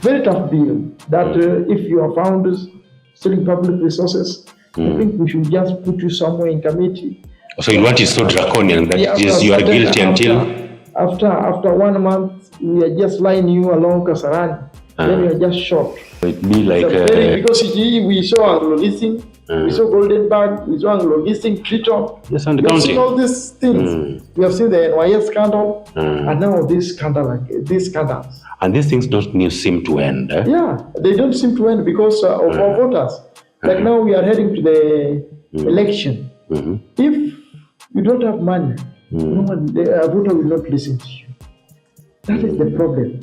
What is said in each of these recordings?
very tough deal that if you are found stealing public resources, I think we should just put you somewhere in committee. So what is so draconian that you are guilty after 1 month we are just lying you along Kasarani, then you are just shot. It be like because we saw Anglo-listing, we saw Golden Bag, we saw Anglo-listing, treetop. Yes, and we have counting. seen all these things. We have seen the NYS scandal, and now these scandals. And these things don't seem to end. Yeah, they don't seem to end because of our voters. Like now we are heading to the election. If you don't have money, no one, the voter will not listen to you. That is the problem.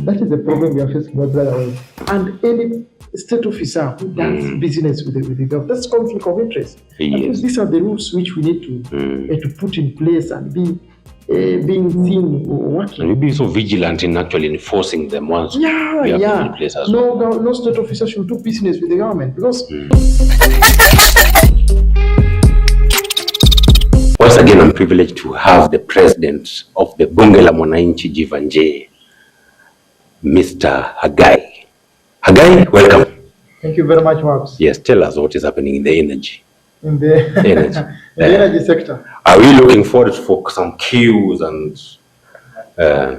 That is the problem we are facing, my brother. And any state officer who does business with the government, that's conflict of interest. Yes. These are the rules which we need to put in place and be being seen working. And you be so vigilant in actually enforcing them once we have them in place as well. No state officer should do business with the government because. Once again, I'm privileged to have the president of the Bunge la Mwananchi JEVANJEE, Mr. HAGAI. HAGAI, welcome. Thank you very much, Max. Yes, tell us what is happening in the energy. In the energy sector. Are we looking forward for some queues and? It's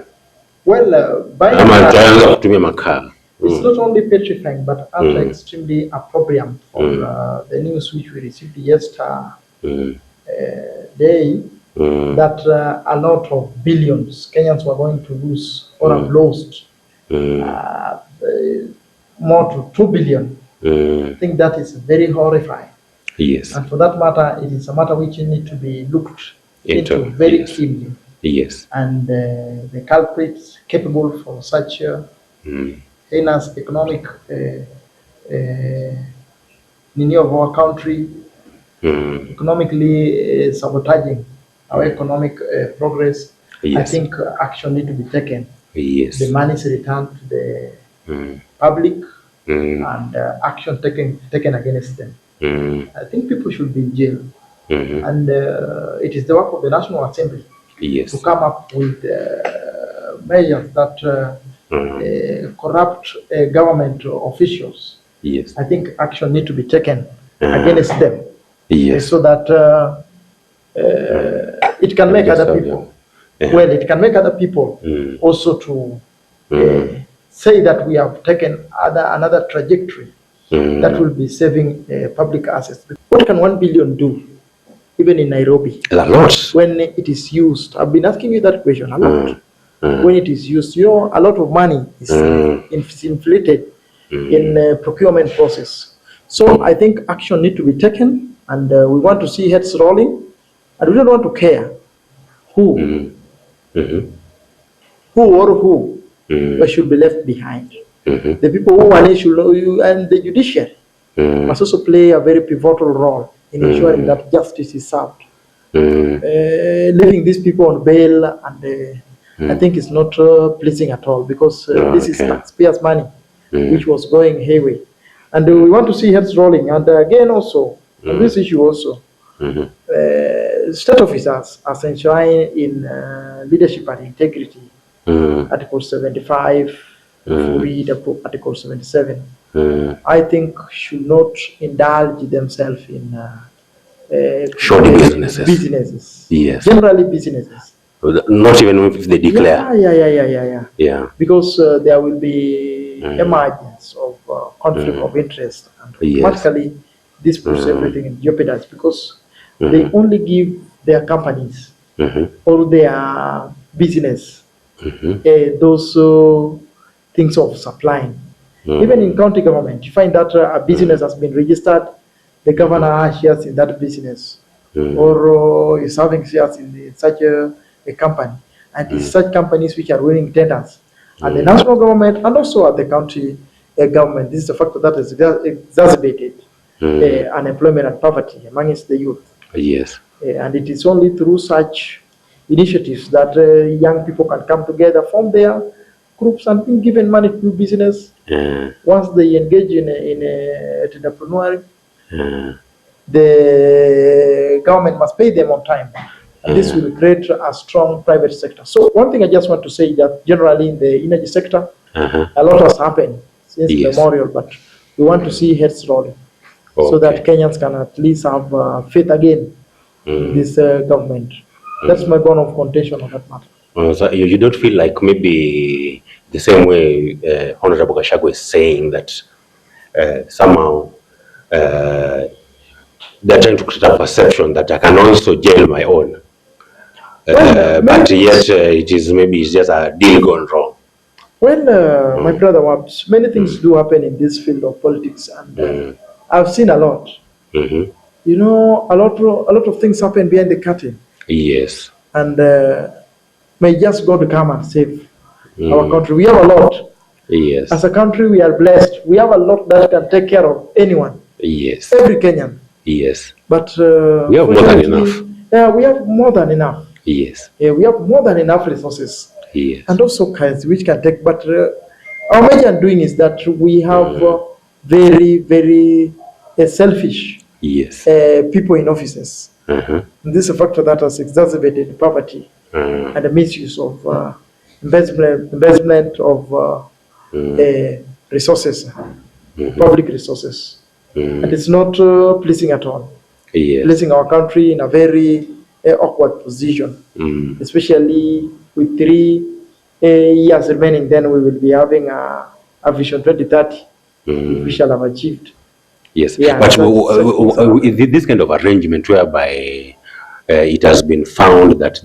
not only petrifying, but also extremely appropriate for the news which we received yesterday that a lot of billions Kenyans were going to lose or have lost more to 2 billion. I think that is very horrifying. Yes. And for that matter, it is a matter which need to be looked into very keenly. Yes. And the culprits capable for such heinous economic nini of our country, economically sabotaging our economic progress. Yes. I think action need to be taken. Yes. The money is returned to the public and action taken against them. I think people should be in jail. And it is the work of the National Assembly to come up with measures that corrupt government officials. Yes. I think action need to be taken against them. Yes. So that it can make other people. Well, it can make other people also to say that we have taken another trajectory that will be saving public assets. What can 1 billion do, even in Nairobi? A lot. When it is used, I've been asking you that question a lot. When it is used, you know, a lot of money is inflated in procurement process. So I think action need to be taken, and we want to see heads rolling, and we don't want to care who should be left behind. The people who manage and the judiciary must also play a very pivotal role in ensuring that justice is served. Leaving these people on bail, and I think it's not pleasing at all, because this is taxpayers' money which was going hayway. And we want to see heads rolling. And again also, on this issue also, state officers are enshrined in leadership and integrity. Article 75, read Article 77. I think should not indulge themselves in shoddy businesses. Yes. Generally businesses. Not even if they declare. Yeah. Because there will be emergence of conflict of interest, and automatically this puts everything in jeopardy, because they only give their companies or their business those things of supplying. Even in county government, you find that a business has been registered, the governor has shares in that business, or is having shares in such a company, and it's such companies which are winning tenders at the national government and also at the county government. This is a factor that has exacerbated unemployment and poverty amongst the youth. Yes. And it is only through such initiatives that young people can come together, form their groups, and being given money to do business. Once they engage in entrepreneurial, the government must pay them on time. And this will create a strong private sector. So one thing I just want to say that generally in the energy sector, A lot has happened since memorial, but we want to see heads rolling, so that Kenyans can at least have faith again in this government. That's my bone of contention on that matter. So you don't feel like maybe the same way Honorable Gachagua is saying that somehow they're trying to create a perception that I can also jail my own, but yet it is maybe it's just a deal gone wrong. Well, my brother, many things do happen in this field of politics, and I've seen a lot. You know, a lot of things happen behind the curtain. Yes. And may just God come and save our country. We have a lot. Yes. As a country, we are blessed. We have a lot that can take care of anyone. Yes. Every Kenyan. Yes. But we have more than enough. Yeah, we have more than enough. Yes. Yeah, we have more than enough resources. Yes. And also kinds which can take. But our major doing is that we have very, very selfish people in offices. And this is a factor that has exacerbated poverty and the misuse of investment of resources, public resources. And it's not pleasing at all. Placing our country in a very awkward position, especially with 3 years remaining. Then we will be having a Vision 2030, which we shall have achieved. Yes, yeah, but this kind of arrangement whereby it has been found that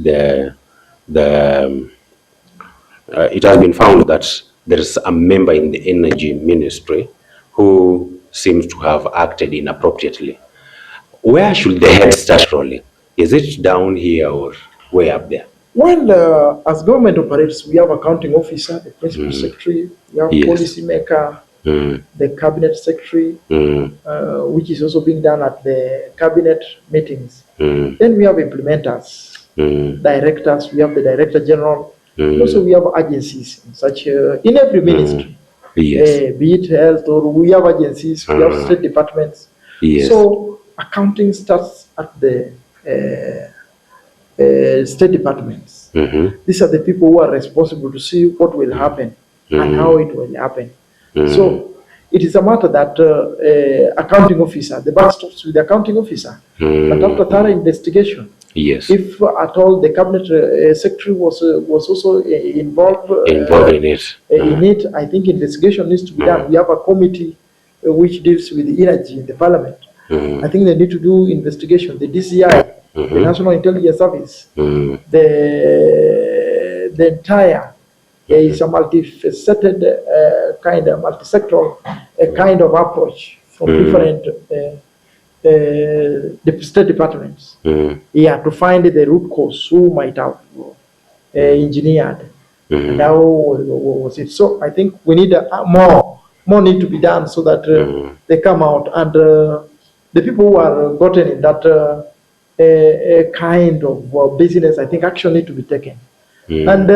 it has been found that there is a member in the energy ministry who seems to have acted inappropriately. Where should the head start rolling? Is it down here or way up there? Well, as government operates, we have accounting officer, the principal secretary, we have policy maker, the cabinet secretary, which is also being done at the cabinet meetings. Then we have implementers, directors, we have the director general. Also, we have agencies in such in every ministry, be it health, or we have agencies, we have state departments. So accounting starts at the state departments. These are the people who are responsible to see what will happen and how it will happen. So it is a matter that accounting officer, the buck stops with the accounting officer. But after thorough investigation, if at all the cabinet secretary was also involved in it, I think investigation needs to be done. We have a committee which deals with the energy in the parliament. I think they need to do investigation. The DCI, the National Intelligence Service, the entire is a multifaceted kind of multi-sectoral kind of approach from different state departments. To find the root cause, who might have engineered and how was it. So I think we need more need to be done so that they come out, and the people who are gotten in that kind of business, I think action need to be taken. And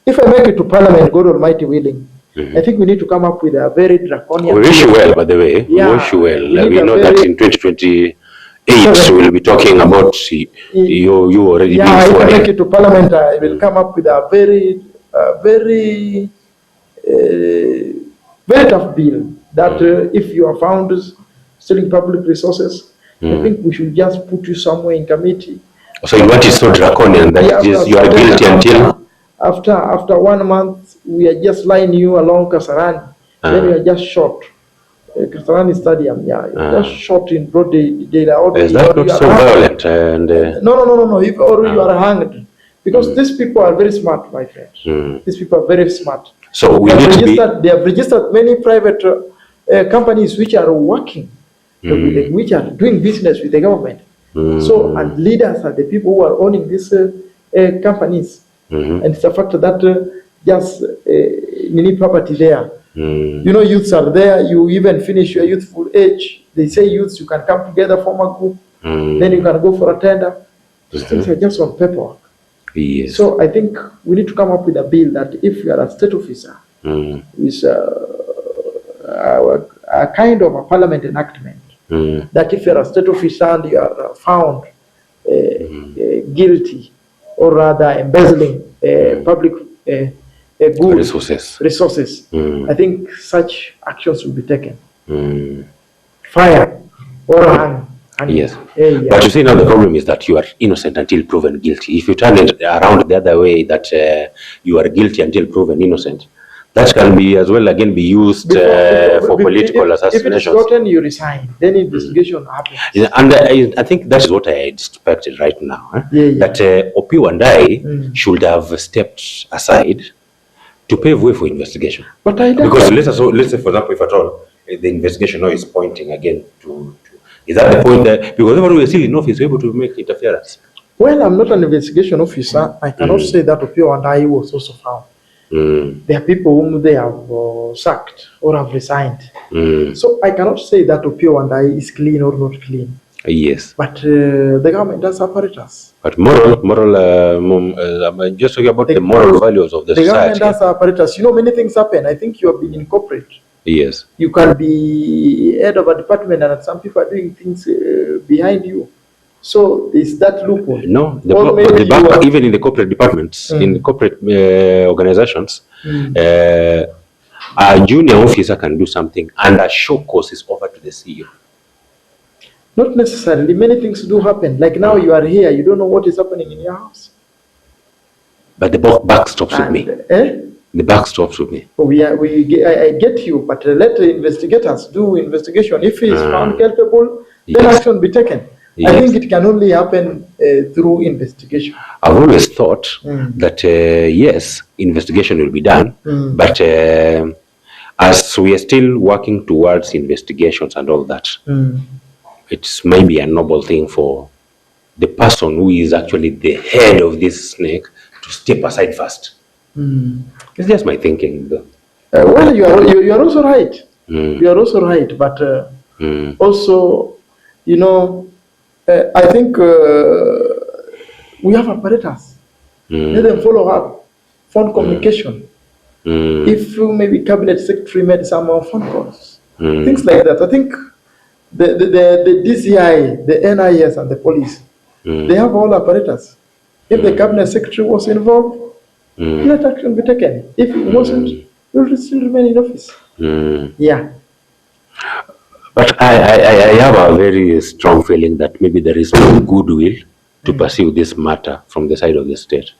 if I make it to Parliament, God Almighty willing, I think we need to come up with a very draconian. We wish you well, by the way. We wish you well. We know that in 2028 we'll be talking about you already. If I make it to Parliament, I will come up with a very tough bill that if you are found stealing public resources, I think we should just put you somewhere in committee. So you want it so draconian that you are guilty until after 1 month we are just lying you along Kasarani, then you are just shot. Kasarani Stadium, you're just shot in broad daylight. Is that not so violent? And no. If you are hanged, because these people are very smart, my friend. These people are very smart. So we they have registered many private companies which are working, which are doing business with the government. So, and leaders are the people who are owning these companies. And it's a factor that just you need property there. You know, youths are there. You even finish your youthful age. They say youths, you can come together, form a group. Then you can go for a tender. Those things are just on paperwork. So I think we need to come up with a bill that if you are a state officer, is a kind of a parliament enactment, that if you are a state officer and you are found guilty, or rather embezzling public good resources. I think such actions will be taken. Fire or hang. Yes. But you see, now the problem is that you are innocent until proven guilty. If you turn it around the other way, that you are guilty until proven innocent, that can be as well again be used for political assassinations. If it's gotten, you resign, then investigation happens. Yeah, and I think that is what I expected right now. That Opio and I should have stepped aside to pave way for investigation. But I don't, because let's say, for example, if at all the investigation now is pointing again to is that the point that because everyone we are still in office is able to make interference? Well, I'm not an investigation officer. I cannot say that Opio and I was also found. There are people whom they have sacked or have resigned. So I cannot say that Opio and I is clean or not clean. Yes. But the government does apparatus. But I'm just talking about the moral values of the society. The government does apparatus. You know, many things happen. I think you have been in corporate. Yes. You can be head of a department and some people are doing things behind you. So is that loophole? No, even in the corporate departments, in the corporate organizations, a junior officer can do something and a show cause is over to the CEO. Not necessarily. Many things do happen. Like now you are here, you don't know what is happening in your house. But the buck stops with me. The buck stops with me. I get you, but let the investigators do investigation. If he is found culpable, then action be taken. Yes. I think it can only happen through investigation. I've always thought that, yes, investigation will be done, but as we are still working towards investigations and all that, it's maybe a noble thing for the person who is actually the head of this snake to step aside first. It's just my thinking, though. Well, you are also right. You are also right, but also, you know, I think we have apparatus. Let them follow up. Phone communication. If maybe cabinet secretary made some phone calls, things like that. I think the DCI, the NIS, and the police, they have all apparatus. If the cabinet secretary was involved, let action be taken. If it wasn't, we will still remain in office. Yeah. But I have a very strong feeling that maybe there is no goodwill to pursue this matter from the side of the state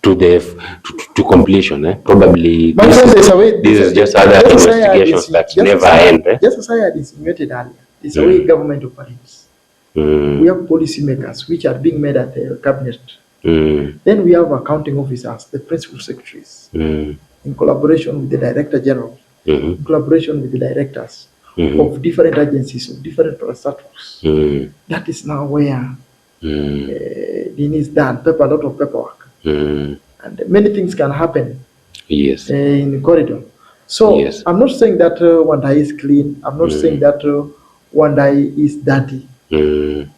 to completion. Probably this is just other investigations that never end. Just as I had insinuated earlier, it's the way government operates. We have policymakers which are being made at the cabinet. Then we have accounting officers, the principal secretaries, in collaboration with the director general, in collaboration with the directors of different agencies, of different parastatals. That is now where it is done, a lot of paperwork. And many things can happen in the corridor. So I'm not saying that Wandai is clean. I'm not saying that Wandai is dirty.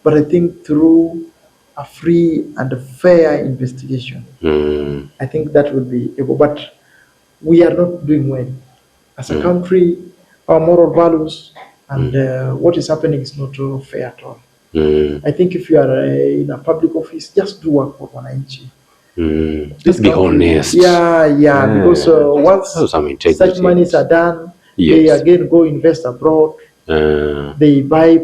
But I think through a free and a fair investigation, I think that will be able. But we are not doing well. As a country, our moral values and what is happening is not fair at all. I think if you are in a public office, just do work for Wananchi. Let's be honest. Because once such monies are done, they again go invest abroad. They buy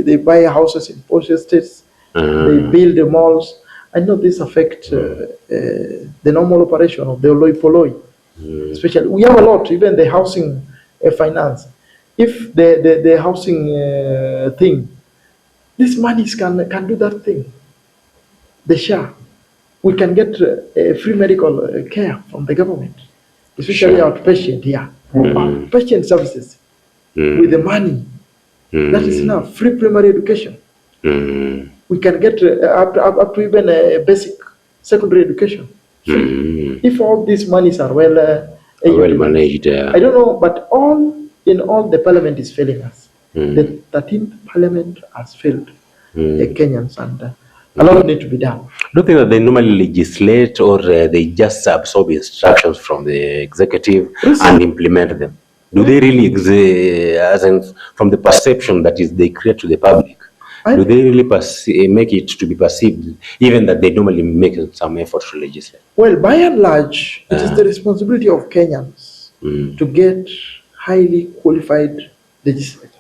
they buy houses in posh estates. They build the malls. I know this affects the normal operation of the Oloi Poloi. Especially, we have a lot, even the housing finance. If the housing thing, these monies can do that thing. The share, we can get free medical care from the government, especially outpatient. Outpatient services with the money. That is enough. Free primary education. We can get up to even a basic secondary education. If all these monies are well managed, I don't know, but in all the parliament is failing us. The 13th parliament has failed the Kenyans, and a lot need to be done. Don't think that they normally legislate or they just absorb instructions from the executive and implement them. Do they really, as in from the perception that is they create to the public? Do they really make it to be perceived, even that they normally make some effort to legislate? Well, by and large, it is the responsibility of Kenyans to get highly qualified legislators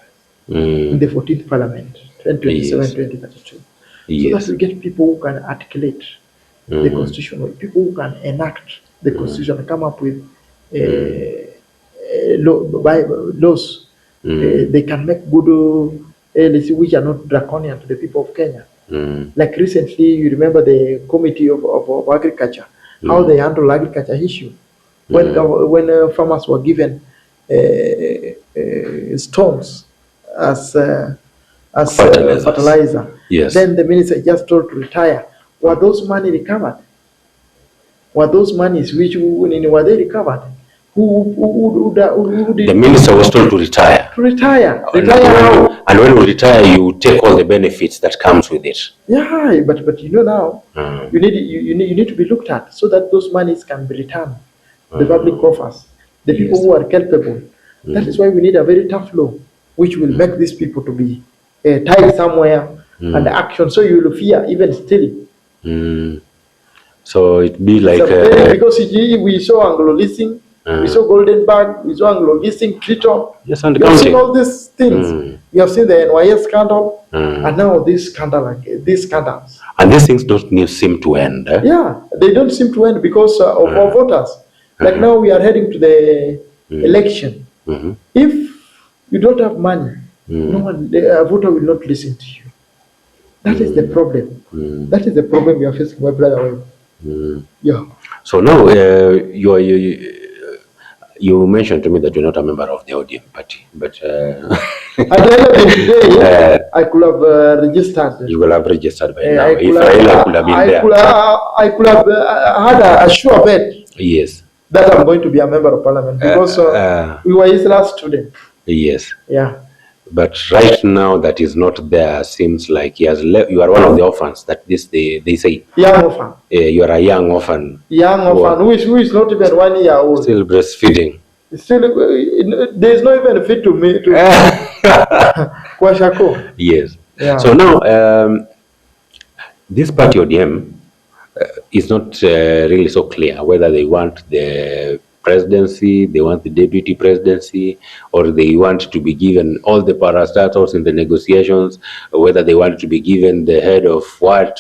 in the 14th Parliament, 2027, 2032. So that we get people who can articulate the Constitution, people who can enact the Constitution and come up with laws. They can make good which are not draconian to the people of Kenya. Like recently, you remember the Committee of Agriculture, how they handle agriculture issue. When farmers were given stones as fertilizer, then the minister just told to retire. Were those money recovered? Were those monies were they recovered? Who did the minister was told to retire. To retire. And when you retire, you take all the benefits that comes with it. Yeah, but you know now, you need to be looked at so that those monies can be returned to the public coffers, the people who are culpable. That is why we need a very tough law, which will make these people to be tied somewhere and action. So you will fear even stealing. So it be like because we saw Anglo-leasing. We saw Golden Bag, we saw Anglo-leasing, Triton. Yes, and we have seen all these things. We have seen the NYS scandal, and now this scandal, these scandals. And these things don't seem to end. Yeah, they don't seem to end because of our voters. Like now we are heading to the election. If you don't have money, no one, a voter will not listen to you. That is the problem. That is the problem we are facing, my brother. Yeah. So now you mentioned to me that you're not a member of the ODM party, but at the end of the day, I could have registered. You will have registered by now. If Raila could have been there, I could have had a sure bet. Yes. That I'm going to be a member of parliament because we were his last student. Yes. Yeah. But right now that is not there. Seems like he has left. You are one of the orphans that they say. Young orphan. You are a young orphan. Young orphan who is not even 1 year old. Still breastfeeding. Still, there is not even a fit to me to Kwashako. Yes. Yeah. So now this party ODM is not really so clear whether they want the presidency, they want the deputy presidency, or they want to be given all the parastatals in the negotiations, whether they want to be given the head of what.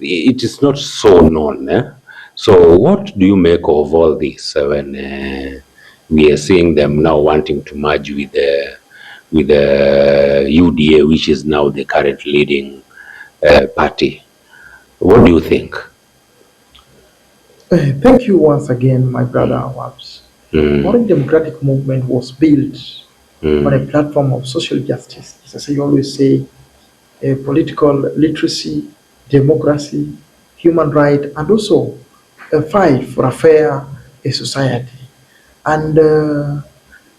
It is not so known. So what do you make of all this when we are seeing them now wanting to merge with the UDA, which is now the current leading party? What do you think? Thank you once again, my brother Wabs. Foreign democratic movement was built on a platform of social justice. As I always say, political literacy, democracy, human rights, and also a fight for a fair society. And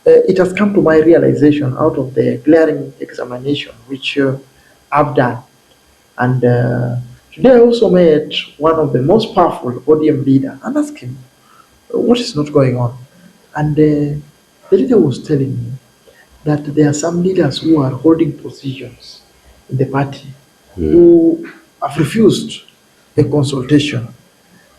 it has come to my realization out of the glaring examination which I've done. And today I also met one of the most powerful ODM leader and asked him what is not going on. And the leader was telling me that there are some leaders who are holding positions in the party who have refused a consultation.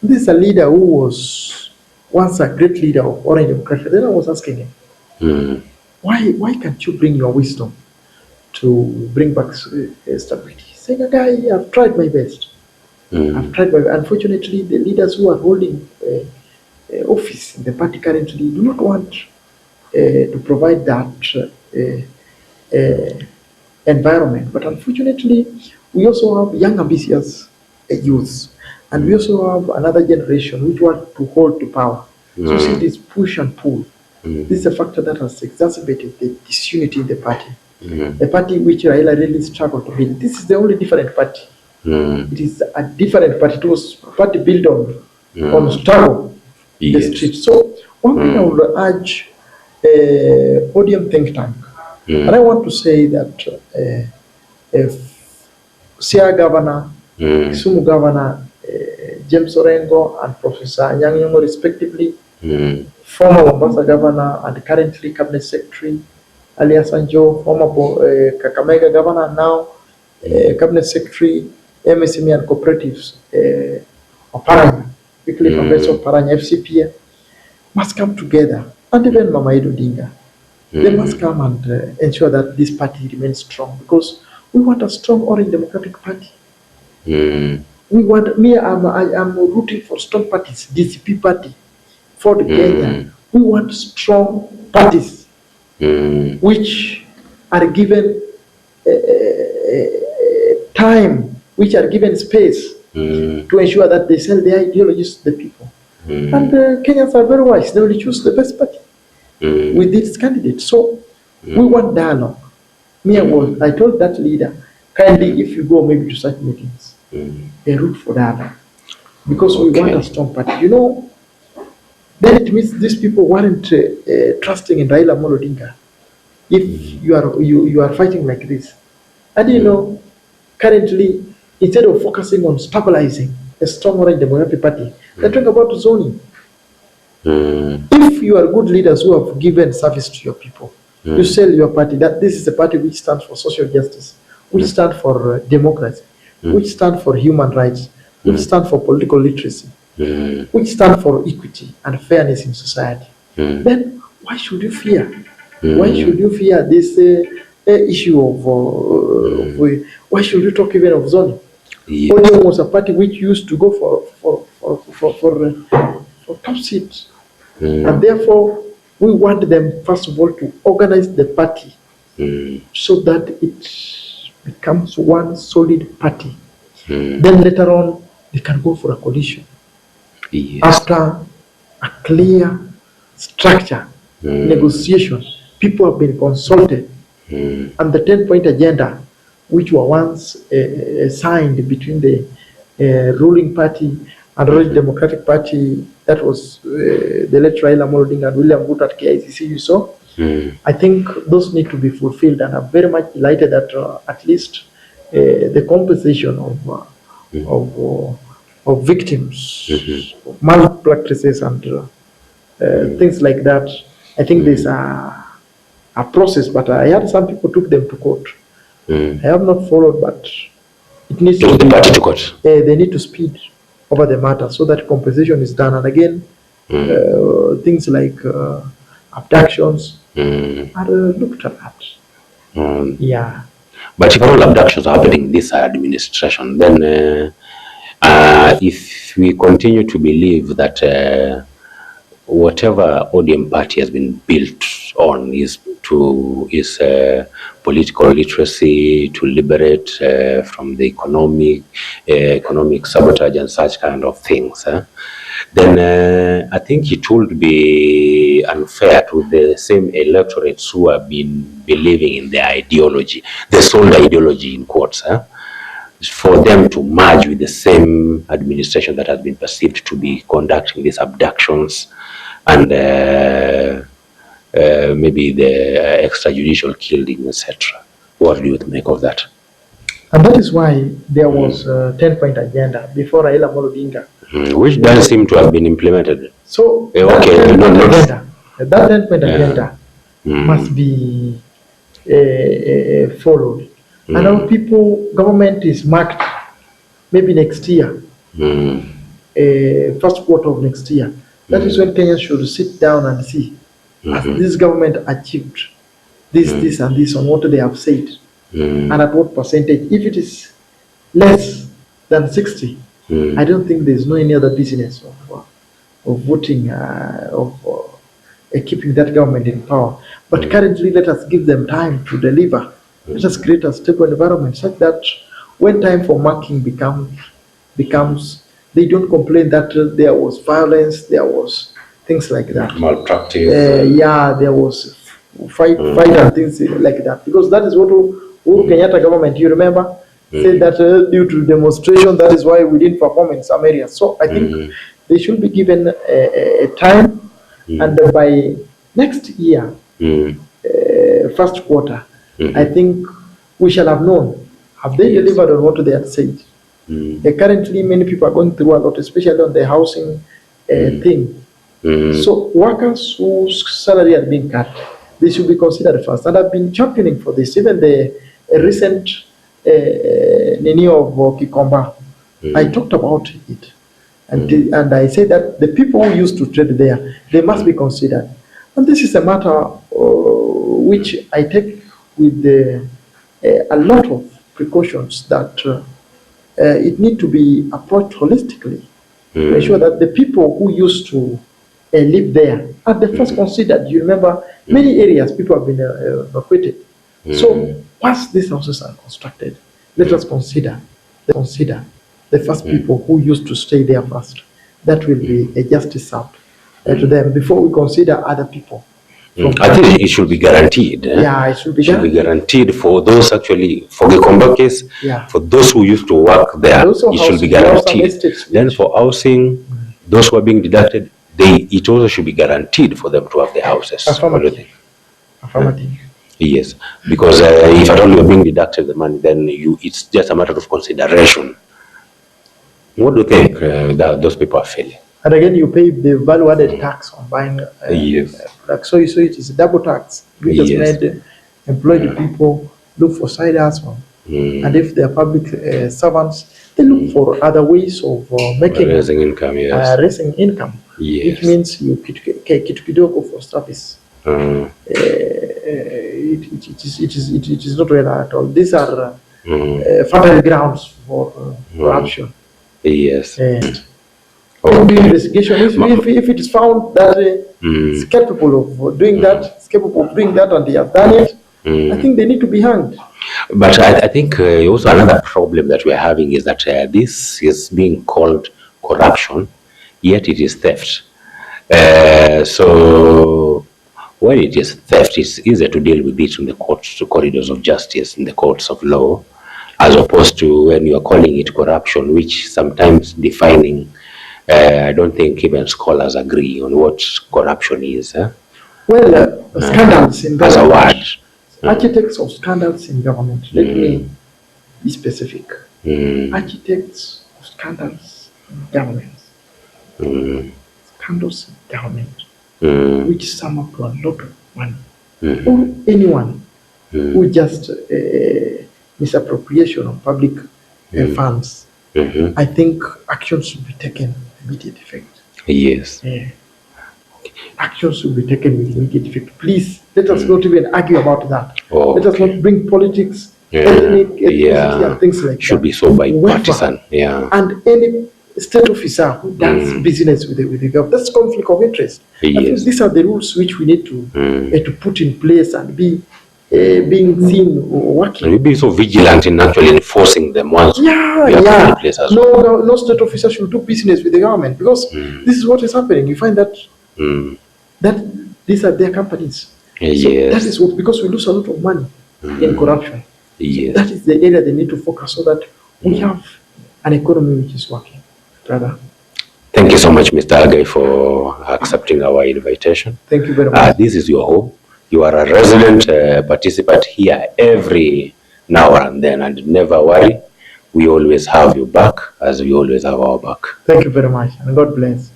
This is a leader who was once a great leader of Orange Democratic. Then I was asking him, why can't you bring your wisdom to bring back stability? Saying, guy, I've tried my best. I've tried my best. Unfortunately, the leaders who are holding office in the party currently do not want to provide that environment. But unfortunately, we also have young, ambitious youths. And we also have another generation which want to hold to power. So see this push and pull. This is a factor that has exacerbated the disunity in the party. The party which Raila really struggled to build. This is the only different party. It is a different party. It was a party built on struggle in the street. So one thing I would urge ODM think tank, and I want to say that Sia Governor, Kisumu Governor, James Orengo and Professor Anyang' Nyong'o respectively, former Mombasa Governor and currently Cabinet Secretary, Alias Anjo, former Kakamega Governor, now Cabinet Secretary, MSME and Cooperatives, Oparanya, weekly Congress of Paranya, FCPA, must come together, and even Mama Edo Dinga. They must come and ensure that this party remains strong, because we want a strong Orange Democratic Party. We want, I'm rooting for strong parties, DCP party, for the Kenya. We want strong parties which are given time, which are given space to ensure that they sell their ideologies to the people. And Kenyans are very wise. They will choose the best party with its candidate. So we want dialogue. I told that leader, kindly, if you go maybe to such meetings, a route for dialogue. Because we want a strong party. You know, then it means these people weren't trusting in Raila Amolo Odinga. If you are fighting like this. And you know, currently, instead of focusing on stabilizing a strong Orange Democratic Party, they talk about zoning. If you are good leaders who have given service to your people, you sell your party, that this is a party which stands for social justice, which stands for democracy, which stands for human rights, which stands for political literacy, which stands for equity and fairness in society, then why should you fear? Why should you fear this issue of, why should you talk even of zoning? Odium was a party which used to go for top seats. And therefore, we want them, first of all, to organize the party so that it becomes one solid party. Then later on, they can go for a coalition. After a clear structure, negotiation, people have been consulted, and the 10-point agenda, which were once signed between the ruling party and the Democratic Party, that was the late Raila Amolo Odinga and William Ruto at KICC, you saw. I think those need to be fulfilled, and I'm very much delighted that at least the compensation of victims of malpractices and things like that. I think there's a process, but I heard some people took them to court. I have not followed, but it needs to be to court. They need to speed over the matter so that compensation is done. And again, things like abductions are looked at. Yeah. But if all abductions are happening in this administration, then if we continue to believe that whatever ODM party has been built on is political literacy, to liberate from the economic sabotage and such kind of things, then I think it would be unfair to the same electorates who have been believing in their ideology, the sold ideology in quotes, for them to merge with the same administration that has been perceived to be conducting these abductions and maybe the extrajudicial killing, etc. What do you make of that? And that is why there was a 10-point agenda before Raila Amolo Odinga, which doesn't seem to have been implemented. So that 10-point agenda must be followed. And now government is marked maybe next year, first quarter of next year. That is when Kenyans should sit down and see, has this government achieved this and this on what they have said, and at what percentage. If it is less than 60, I don't think there's no any other business of voting, keeping that government in power. But currently, let us give them time to deliver. Let us create a stable environment such that when time for marking becomes, they don't complain that there was violence, there was things like that. Malpractice. There was fight and things like that. Because that is what Uhuru Kenyatta government, you remember, said that due to demonstration, that is why we didn't perform in some areas. So I think they should be given a time, and by next year, first quarter, I think we shall have known, have they delivered on what they had said? Currently, many people are going through a lot, especially on the housing thing. So workers whose salary had been cut, they should be considered first. And I've been championing for this. Even the recent Nini of Kikomba, I talked about it. And I said that the people who used to trade there, they must be considered. And this is a matter which I take with a lot of precautions that it need to be approached holistically to ensure that the people who used to live there are the first considered. You remember, many areas people have been evacuated. So once these houses are constructed, let us consider the first people who used to stay there first. That will be a justice served to them before we consider other people. I think it should be guaranteed. Yeah, it should be guaranteed for those actually, for the Komba case, for those who used to work there, it should be guaranteed. Then for housing, those who are being deducted, it also should be guaranteed for them to have the houses. Affirmative. Yes, because if at all you're being deducted the money, then it's just a matter of consideration. What do you think that those people are failing? And again, you pay the value-added tax on buying products. So it is a double tax. We just made employ the people, look for side hustle. And if they are public servants, they look for other ways of making raising income. Raising income. It means you kitu for service. It is not real at all. These are fertile grounds for corruption. Yes. Investigation. If it is found that it's capable of doing that, and they have done it, I think they need to be hanged. But I think also another problem that we're having is that this is being called corruption, yet it is theft. So when it is theft, it's easier to deal with it in the courts, the corridors of justice, in the courts of law, as opposed to when you are calling it corruption, which sometimes defining, I don't think even scholars agree on what corruption is. Well, scandals in government. As a word. Architects of scandals in government. Let me be specific. Architects of scandals in government. Scandals in government, which sum up to a lot of money. Or anyone who just misappropriation of public funds. I think action should be taken with immediate effect. Yes. Action should be taken with immediate effect. Please, let us not even argue about that. Let us not bring politics, ethnic, and things like that. Should be so bipartisan. And any state officer who does business with the government, that's conflict of interest. I think these are the rules which we need to put in place and be being seen working. You'll be so vigilant in actually enforcing them once. In place as well. No state officer should do business with the government, because this is what is happening. You find that that these are their companies. So that is what, because we lose a lot of money in corruption. That is the area they need to focus, so that we have an economy which is working. Brother. Thank you so much, Mr. Hagai, for accepting our invitation. Thank you very much. This is your home. You are a resident participant here every now and then, and never worry. We always have you back, as we always have our back. Thank you very much, and God bless.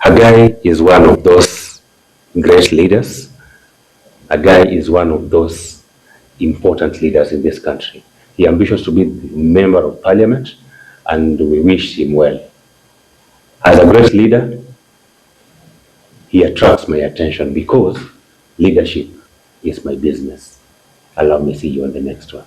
Hagai is one of those great leaders. Hagai is one of those important leaders in this country. He is ambitious to be member of parliament, and we wish him well. As a great leader, he attracts my attention because leadership is my business. Allow me to see you on the next one.